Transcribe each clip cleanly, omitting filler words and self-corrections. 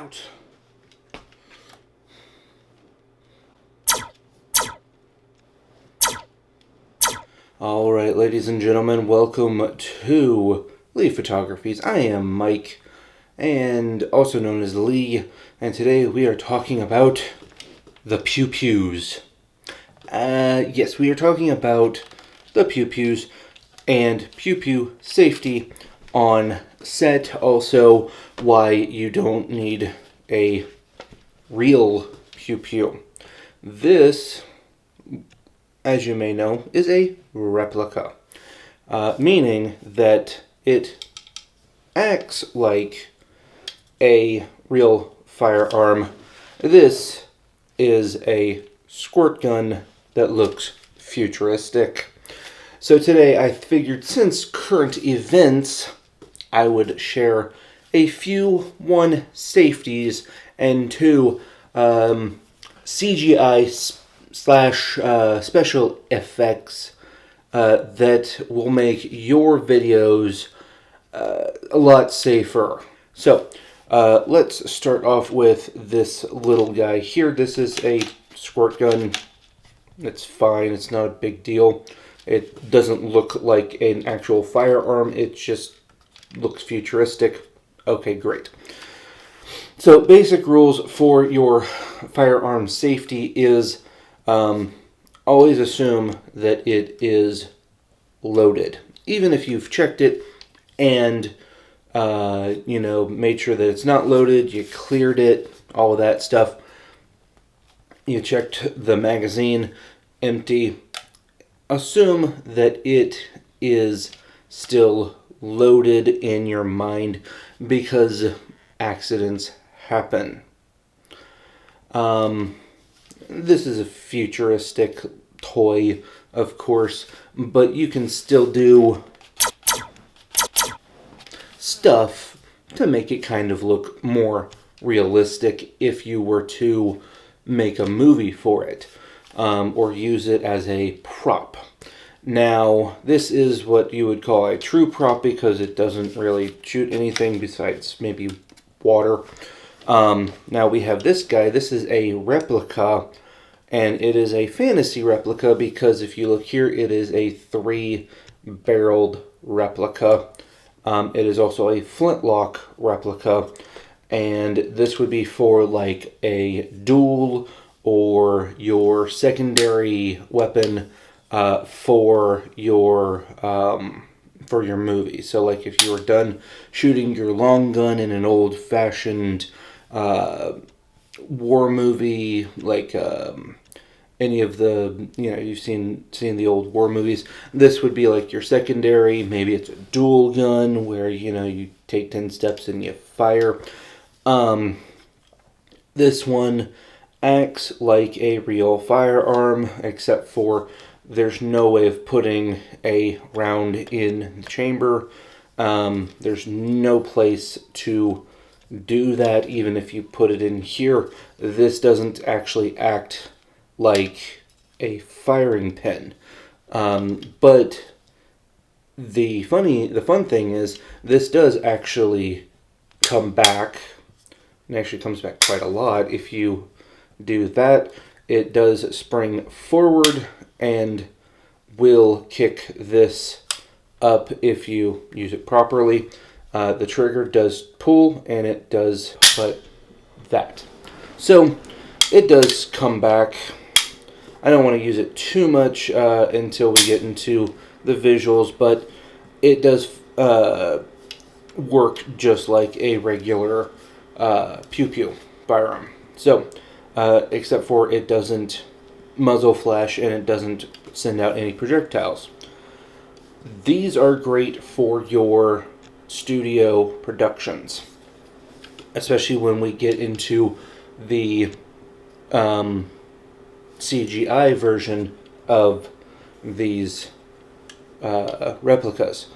out. Alright, ladies and gentlemen, welcome to Lee Photographies. I am Mike, and also known as Lee, and today we are talking about the pew-pews. Yes, we are talking about the pew-pews and pew-pew safety on set. Also, why you don't need a real pew-pew. This, as you may know, is a replica, meaning that it acts like a real firearm. This is a squirt gun that looks futuristic. So today I figured, since current events, I would share a few, one, safeties, and two, CGI slash special effects that will make your videos a lot safer. So let's start off with this little guy here. This is a squirt gun. It's fine. It's not a big deal. It doesn't look like an actual firearm. It just looks futuristic. Okay, great. So basic rules for your firearm safety is always assume that it is loaded. Even if you've checked it and made sure that it's not loaded, you cleared it, all of that stuff. You checked the magazine, empty. Assume that it is still loaded in your mind, because accidents happen. This is a futuristic toy, of course, but you can still do stuff to make it kind of look more realistic if you were to make a movie for it, or use it as a prop. Now, this is what you would call a true prop, because it doesn't really shoot anything besides maybe water. Now we have this guy. This is a replica, and it is a fantasy replica because if you look here, it is a 3-barreled replica. It is also a flintlock replica, and this would be for like a duel or your secondary weapon for your movie. So like if you were done shooting your long gun in an old-fashioned war movie, like any of the, you've seen the old war movies, this would be like your secondary. Maybe it's a dual gun where you take 10 steps and you fire. This one acts like a real firearm, except for there's no way of putting a round in the chamber. There's no place to do that. Even if you put it in here, this doesn't actually act like a firing pin. But the fun thing is, this does actually come back. It actually comes back quite a lot. If you do that, it does spring forward and will kick this up if you use it properly. The trigger does pull, and it does that. So it does come back. I don't want to use it too much until we get into the visuals, but it does work just like a regular pew-pew firearm. So, except for it doesn't muzzle flash and it doesn't send out any projectiles. These are great for your studio productions, especially when we get into the CGI version of these replicas.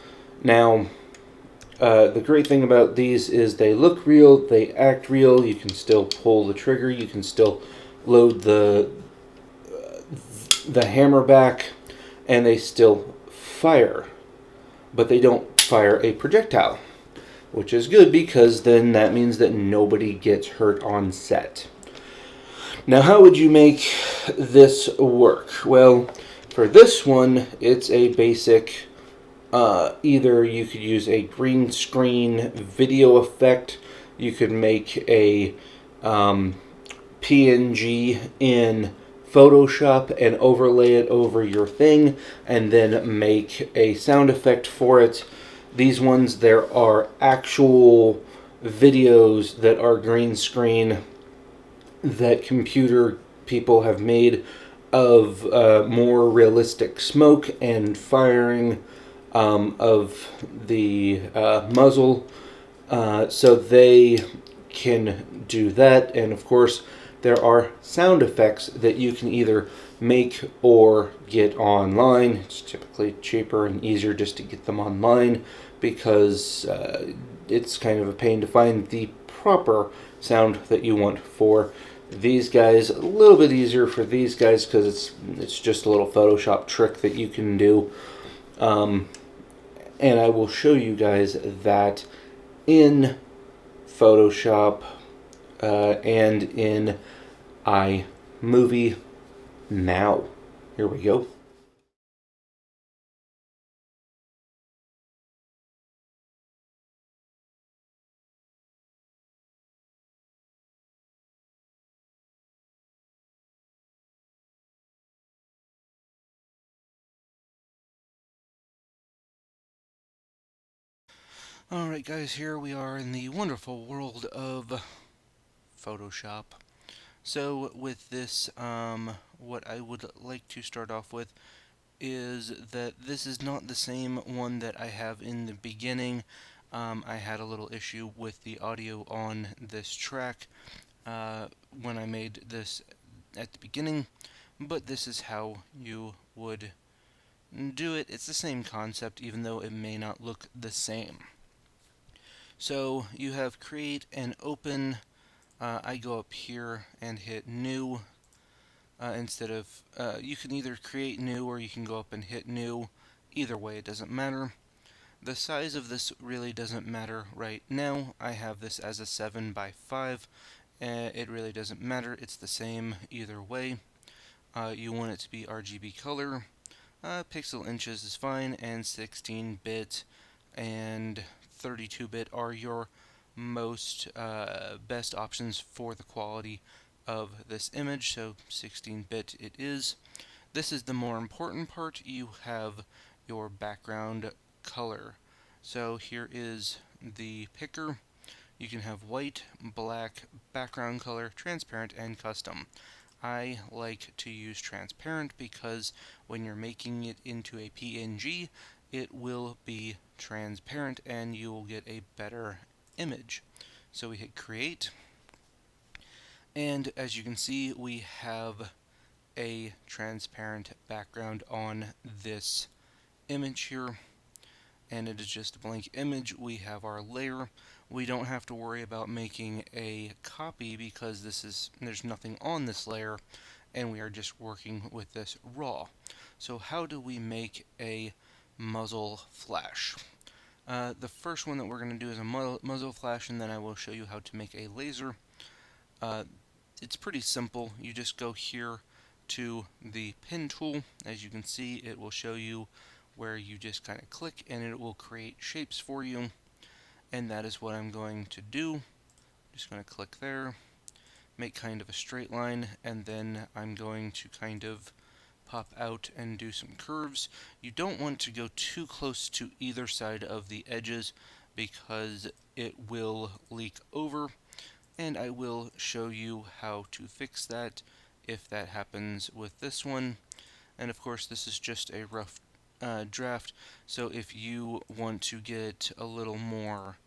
Now, the great thing about these is they look real, they act real, you can still pull the trigger, you can still load the hammer back, and they still fire, but they don't fire a projectile. which is good because then that means that nobody gets hurt on set. Now, how would you make this work? Well, for this one, it's a basic, either you could use a green screen video effect, you could make a PNG in Photoshop and overlay it over your thing, and then make a sound effect for it. These ones, there are actual videos that are green screen that computer people have made of more realistic smoke and firing of the muzzle. So they can do that. And of course, there are sound effects that you can either make or get online. It's typically cheaper and easier just to get them online because it's kind of a pain to find the proper sound that you want for these guys. A little bit easier for these guys because it's just a little Photoshop trick that you can do. And I will show you guys that in Photoshop and in iMovie now. Here we go. Alright guys, here we are in the wonderful world of Photoshop. So with this, what I would like to start off with is that this is not the same one that I have in the beginning. I had a little issue with the audio on this track when I made this at the beginning, but this is how you would do it. It's the same concept, even though it may not look the same. So you have create and open. I go up here and hit new instead of, you can either create new or you can go up and hit new. Either way, it doesn't matter. The size of this really doesn't matter right now. I have this as a 7 by 5. It really doesn't matter. It's the same either way. You want it to be RGB color. Pixel inches is fine, and 16-bit and 32-bit are your most best options for the quality of this image, so 16-bit it is. This is the more important part. You have your background color. So here is the picker. You can have white, black, background color, transparent, and custom. I like to use transparent because when you're making it into a PNG, it will be transparent and you will get a better image. So we hit create, and as you can see, we have a transparent background on this image here, and it is just a blank image. We have our layer. We don't have to worry about making a copy because there's nothing on this layer, and we are just working with this raw. So how do we make a muzzle flash? The first one that we're going to do is a muzzle flash, and then I will show you how to make a laser. It's pretty simple. You just go here to the pin tool. As you can see, it will show you where you just kind of click and it will create shapes for you. And that is what I'm going to do. Just going to click there, make kind of a straight line, and then I'm going to kind of pop out and do some curves. You don't want to go too close to either side of the edges because it will leak over, and I will show you how to fix that if that happens with this one. And of course, this is just a rough draft, so if you want to get a little more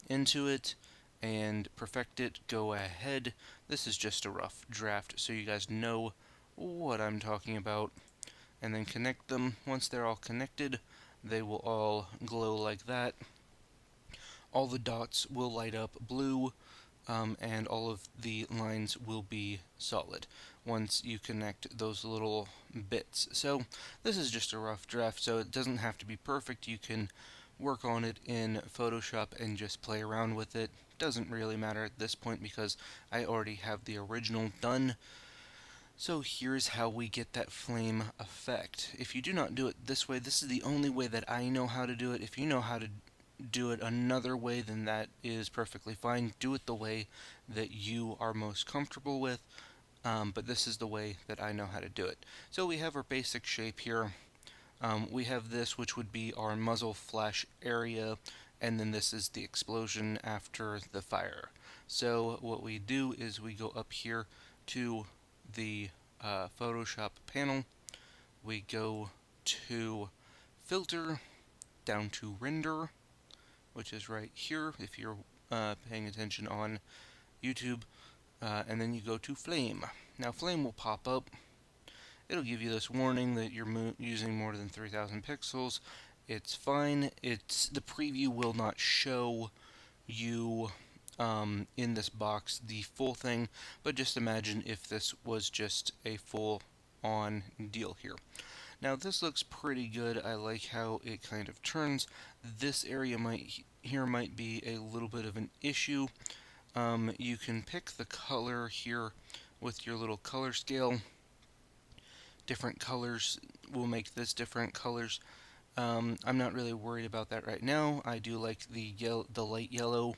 into it and perfect it, go ahead. This is just a rough draft so you guys know what I'm talking about. And then connect them. Once they're all connected, they will all glow like that. All the dots will light up blue, and all of the lines will be solid once you connect those little bits. So this is just a rough draft, so it doesn't have to be perfect. You can work on it in Photoshop and just play around with it. Doesn't really matter at this point because I already have the original done. So here's how we get that flame effect. If you do not do it this way, this is the only way that I know how to do it. If you know how to do it another way, then that is perfectly fine. Do it the way that you are most comfortable with, but this is the way that I know how to do it. So we have our basic shape here. We have this, which would be our muzzle flash area, and then this is the explosion after the fire. So what we do is we go up here to the Photoshop panel. We go to Filter, down to Render, which is right here if you're paying attention on YouTube, and then you go to Flame. Now Flame will pop up. It'll give you this warning that you're using more than 3,000 pixels. It's fine. The preview will not show you in this box the full thing, but just imagine if this was just a full-on deal here. Now this looks pretty good. I like how it kind of turns. This area might be a little bit of an issue. You can pick the color here with your little color scale. Different colors will make this different colors. I'm not really worried about that right now. I do like the light yellow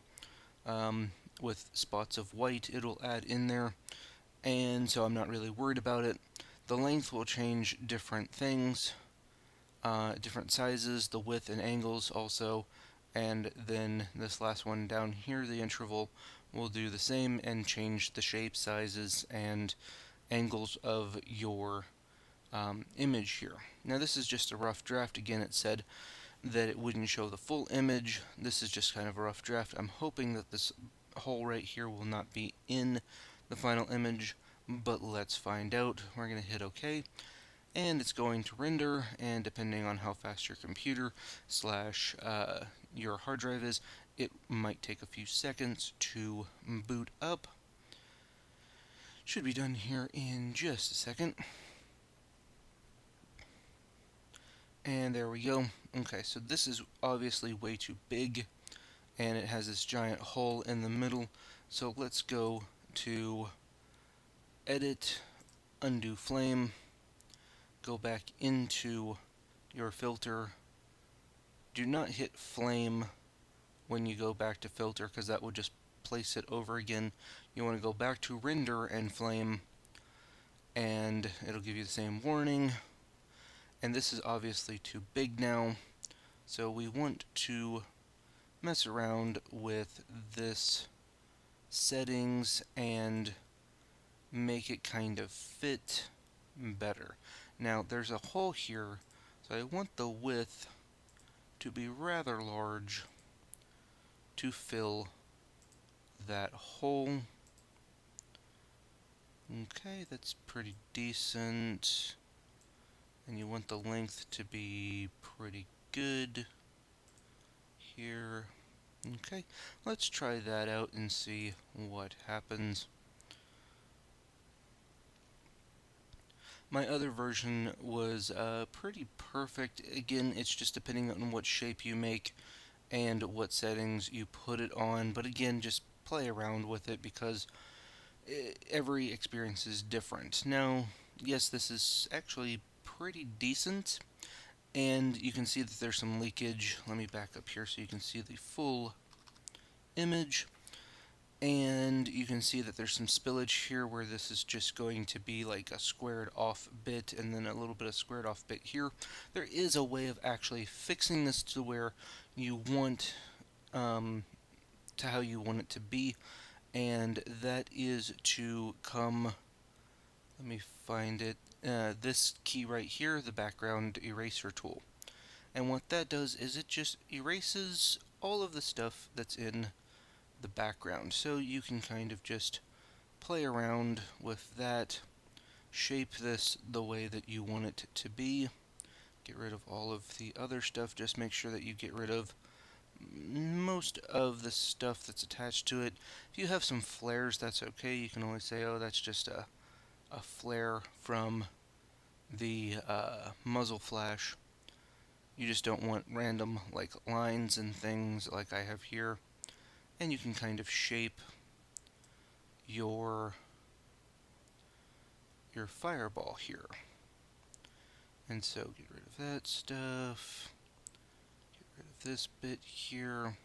with spots of white it'll add in there, and so I'm not really worried about it. The length will change different things, different sizes, the width and angles also, and then this last one down here, the interval, will do the same and change the shape, sizes, and angles of your image here. Now this is just a rough draft. Again, it said that it wouldn't show the full image. This is just kind of a rough draft. I'm hoping that this hole right here will not be in the final image, but let's find out. We're going to hit OK, and it's going to render, and depending on how fast your computer / your hard drive is, it might take a few seconds to boot up. Should be done here in just a second. And there we go. Okay, so this is obviously way too big, and it has this giant hole in the middle. So let's go to Edit, Undo Flame, go back into your filter. Do not hit Flame when you go back to Filter, because that would just place it over again. You want to go back to Render and Flame, and it'll give you the same warning. And this is obviously too big now, so we want to mess around with this settings and make it kind of fit better. Now there's a hole here, so I want the width to be rather large to fill that hole. Okay, that's pretty decent. And you want the length to be pretty good here. Okay, let's try that out and see what happens. My other version was pretty perfect. Again, it's just depending on what shape you make and what settings you put it on. But again, just play around with it because every experience is different. Now, yes, this is actually pretty decent, and you can see that there's some leakage. Let me back up here so you can see the full image, and you can see that there's some spillage here where this is just going to be like a squared off bit and then a little bit of squared off bit here. There is a way of actually fixing this to where you want to how you want it to be, and that is to come, let me find it, this key right here, the background eraser tool. And what that does is it just erases all of the stuff that's in the background. So you can kind of just play around with that, shape this the way that you want it to be, get rid of all of the other stuff. Just make sure that you get rid of most of the stuff that's attached to it. If you have some flares, that's okay. You can always say, oh, that's just a flare from the muzzle flash. You just don't want random like lines and things like I have here. And you can kind of shape your fireball here. And so get rid of that stuff. Get rid of this bit here.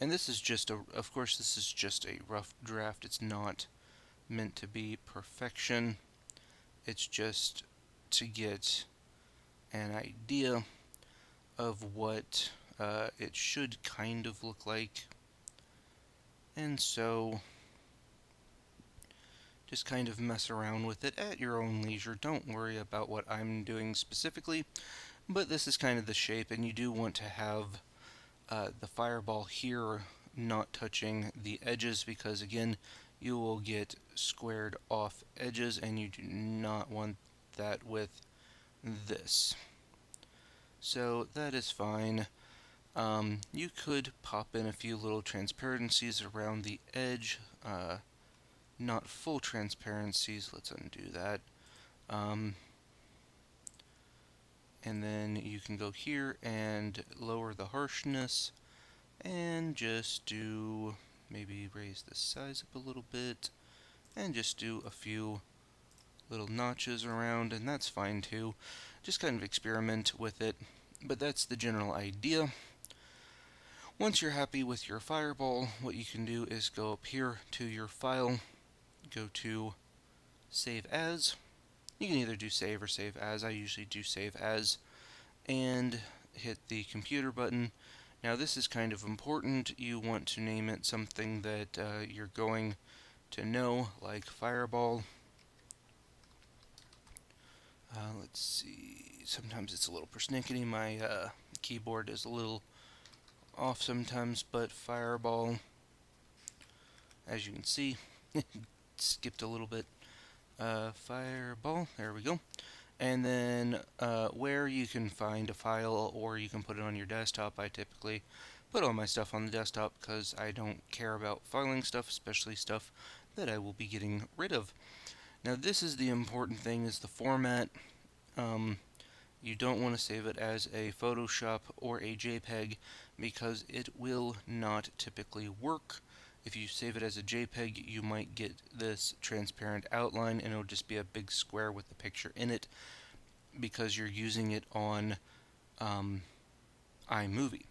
And this is just of course this is just a rough draft. It's not meant to be perfection. It's just to get an idea of what it should kind of look like. And so just kind of mess around with it at your own leisure. Don't worry about what I'm doing specifically, but this is kind of the shape, and you do want to have the fireball here not touching the edges, because again, you will get squared off edges, and you do not want that with this. So that is fine. You could pop in a few little transparencies around the edge, not full transparencies. Let's undo that. And then you can go here and lower the harshness and just do, maybe raise the size up a little bit and just do a few little notches around, and that's fine too. Just kind of experiment with it, but that's the general idea. Once you're happy with your fireball, what you can do is go up here to your file, go to Save As. You can either do Save or Save As. I usually do Save As, and hit the computer button. Now this is kind of important. You want to name it something that you're going to know, like Fireball. Let's see, sometimes it's a little persnickety. My keyboard is a little off sometimes, but Fireball, as you can see, skipped a little bit. Fireball, there we go. And then where you can find a file, or you can put it on your desktop. I typically put all my stuff on the desktop because I don't care about filing stuff, especially stuff that I will be getting rid of. Now this is the important thing, is the format. You don't want to save it as a Photoshop or a JPEG because it will not typically work. If you save it as a JPEG, you might get this transparent outline and it'll just be a big square with the picture in it because you're using it on iMovie.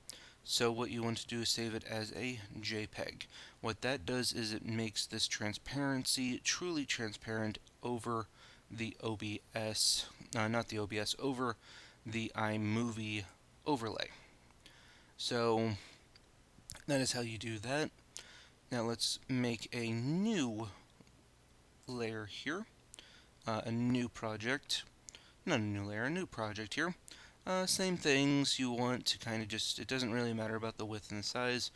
So what you want to do is save it as a JPEG. What that does is it makes this transparency truly transparent over the OBS, not the OBS, over the iMovie overlay. So that is how you do that. Now let's make a new layer here, a new project, not a new layer, a new project here. Same things, you want to kind of just, it doesn't really matter about the width and the size.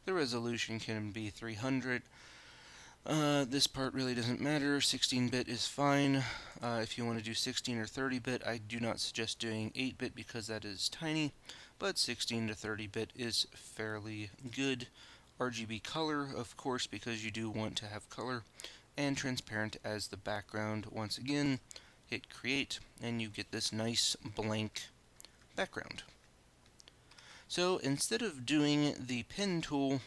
The resolution can be 300. This part really doesn't matter. 16-bit is fine. If you want to do 16 or 30-bit, I do not suggest doing 8-bit because that is tiny, but 16 to 30-bit is fairly good. RGB color, of course, because you do want to have color, and transparent as the background. Once again, hit create, and you get this nice blank background. So instead of doing the pen tool,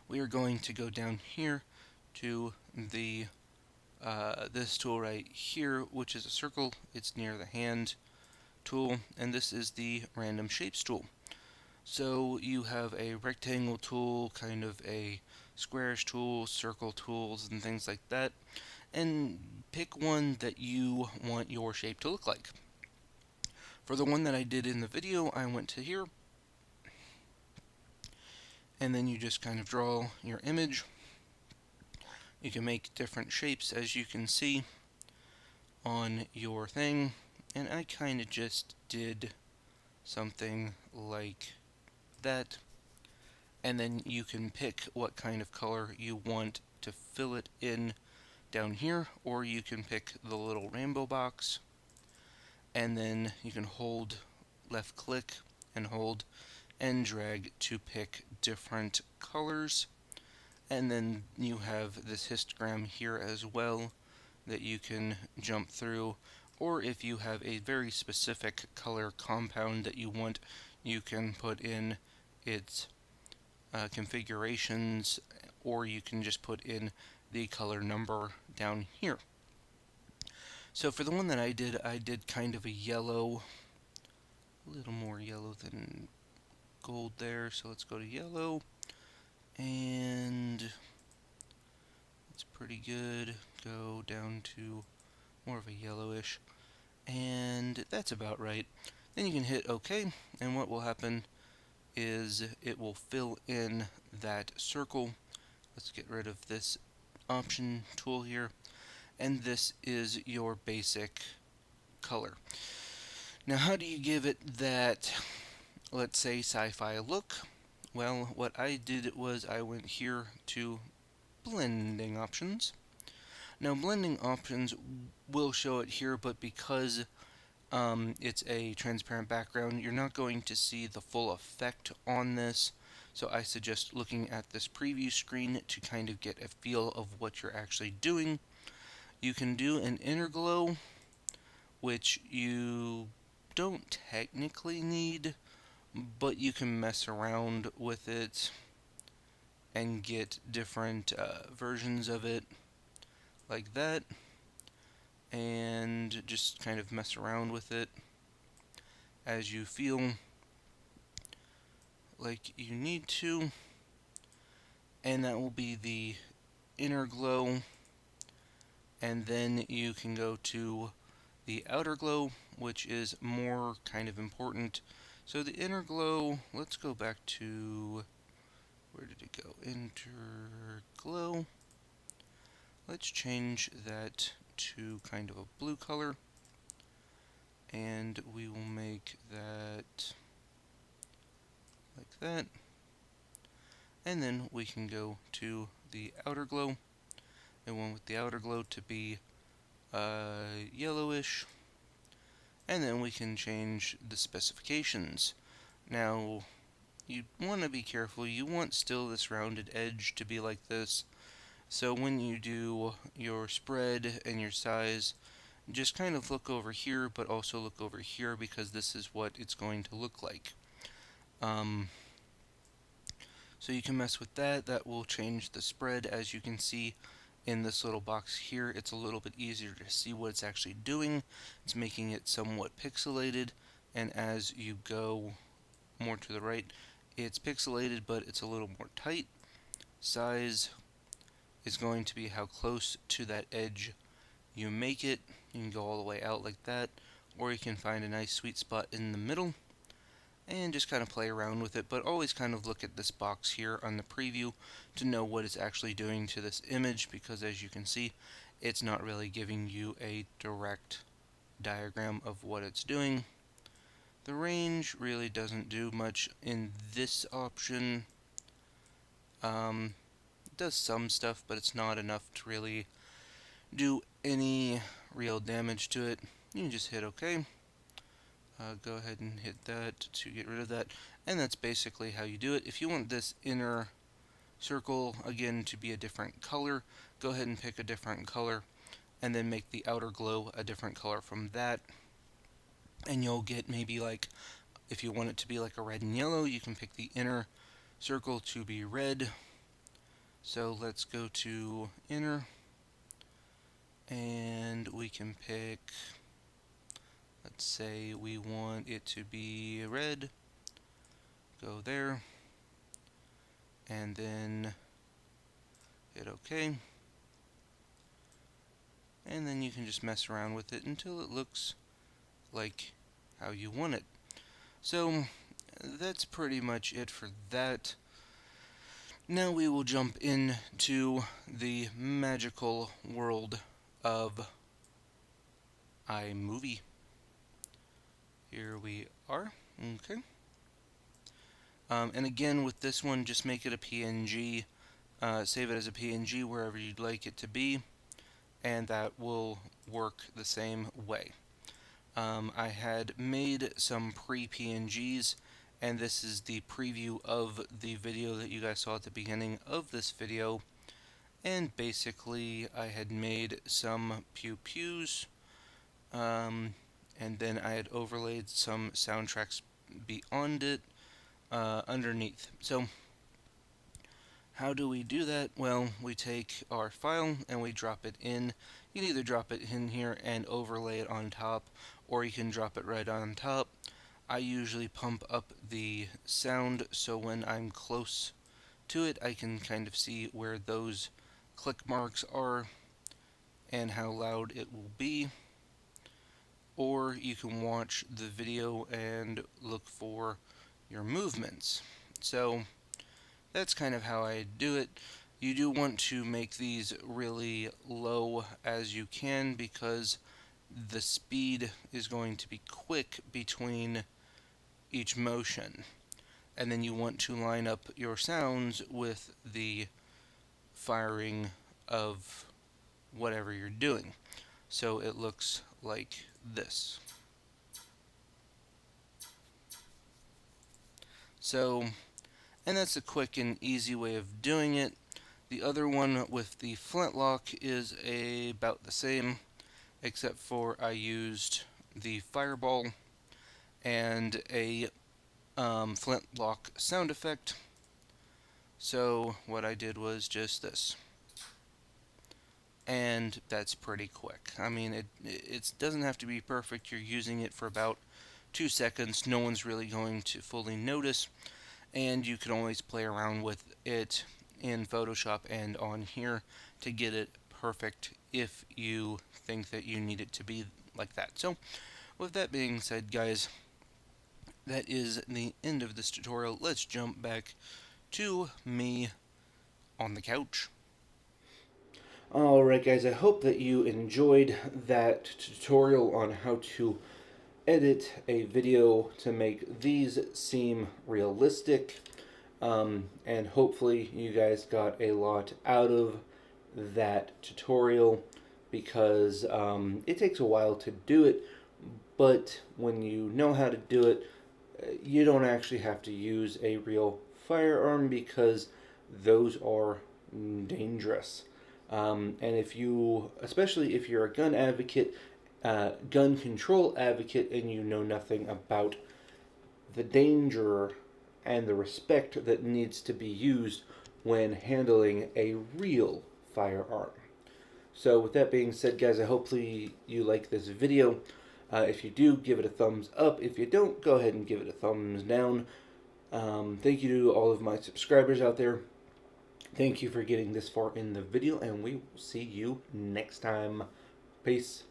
we are going to go down here to the this tool right here, which is a circle. It's near the hand tool, and this is the random shapes tool. So you have a rectangle tool, kind of a squarish tool, circle tools, and things like that, and pick one that you want your shape to look like. For the one that I did in the video, I went to here, and then you just kind of draw your image. You can make different shapes, as you can see on your thing, and I kind of just did something like that, and then you can pick what kind of color you want to fill it in down here, or you can pick the little rainbow box, and then you can hold left click and hold and drag to pick different colors. And then you have this histogram here as well that you can jump through, or if you have a very specific color compound that you want, you can put in its configurations, or you can just put in the color number down here. So for the one that I did kind of a yellow, a little more yellow than gold there, so let's go to yellow, and it's pretty good. Go down to more of a yellowish, and that's about right. Then you can hit OK, and what will happen is it will fill in that circle. Let's get rid of this option tool here, and this is your basic color. Now, how do you give it that, let's say, sci-fi look? Well, what I did was I went here to blending options. Now, blending options will show it here, but because it's a transparent background, you're not going to see the full effect on this. So I suggest looking at this preview screen to kind of get a feel of what you're actually doing. You can do an inner glow, which you don't technically need, but you can mess around with it and get different versions of it like that, and just kind of mess around with it as you feel like you need to. And that will be the inner glow, and then you can go to the outer glow, which is more kind of important. So the inner glow, let's go back to, where did it go? Inner glow. Let's change that to kind of a blue color, and we will make that like that. And then we can go to the outer glow. I want the outer glow to be yellowish, and then we can change the specifications. Now, you want to be careful. You want still this rounded edge to be like this. So when you do your spread and your size, just kind of look over here, but also look over here, because this is what it's going to look like. So you can mess with that. That will change the spread. As you can see in this little box here, it's a little bit easier to see what it's actually doing. It's making it somewhat pixelated, and as you go more to the right, it's pixelated, but it's a little more tight. Size is going to be how close to that edge you make it. You can go all the way out like that, or you can find a nice sweet spot in the middle and just kind of play around with it, but always kind of look at this box here on the preview to know what it's actually doing to this image, because as you can see, it's not really giving you a direct diagram of what it's doing. The range really doesn't do much in this option. It does some stuff, but it's not enough to really do any real damage to it. You can just hit OK. Go ahead and hit that to get rid of that, and that's basically how you do it. If you want this inner circle again to be a different color, go ahead and pick a different color, and then make the outer glow a different color from that, and you'll get maybe, like, if you want it to be like a red and yellow, you can pick the inner circle to be red. So let's go to inner, and we can pick, let's say we want it to be red. Go there, and then hit OK. And then you can just mess around with it until it looks like how you want it. So that's pretty much it for that. Now we will jump into the magical world of iMovie. Here we are. Okay. And again, with this one, just make it a PNG. Save it as a PNG wherever you'd like it to be, and that will work the same way. I had made some pre-PNGs, and this is the preview of the video that you guys saw at the beginning of this video. And basically, I had made some pew-pews, and then I had overlaid some soundtracks beyond it underneath. So how do we do that? Well, we take our file and we drop it in. You can either drop it in here and overlay it on top, or you can drop it right on top. I usually pump up the sound so when I'm close to it, I can kind of see where those click marks are and how loud it will be. Or you can watch the video and look for your movements. So that's kind of how I do it. You do want to make these really low as you can because the speed is going to be quick between each motion. And then you want to line up your sounds with the firing of whatever you're doing. So it looks like this. So, and that's a quick and easy way of doing it. The other one with the flintlock is about the same, except for I used the fireball and a flintlock sound effect. So what I did was just this. And that's pretty quick. I mean, it doesn't have to be perfect. You're using it for about 2 seconds. No one's really going to fully notice. And you can always play around with it in Photoshop and on here to get it perfect if you think that you need it to be like that. So, with that being said, guys, that is the end of this tutorial. Let's jump back to me on the couch. Alright guys, I hope that you enjoyed that tutorial on how to edit a video to make these seem realistic. And hopefully you guys got a lot out of that tutorial because it takes a while to do it, but when you know how to do it, you don't actually have to use a real firearm because those are dangerous. And if you, especially if you're a gun advocate, gun control advocate, and you know nothing about the danger and the respect that needs to be used when handling a real firearm. So with that being said, guys, I hopefully you like this video. If you do, give it a thumbs up. If you don't, go ahead and give it a thumbs down. Thank you to all of my subscribers out there. Thank you for getting this far in the video, and we will see you next time. Peace.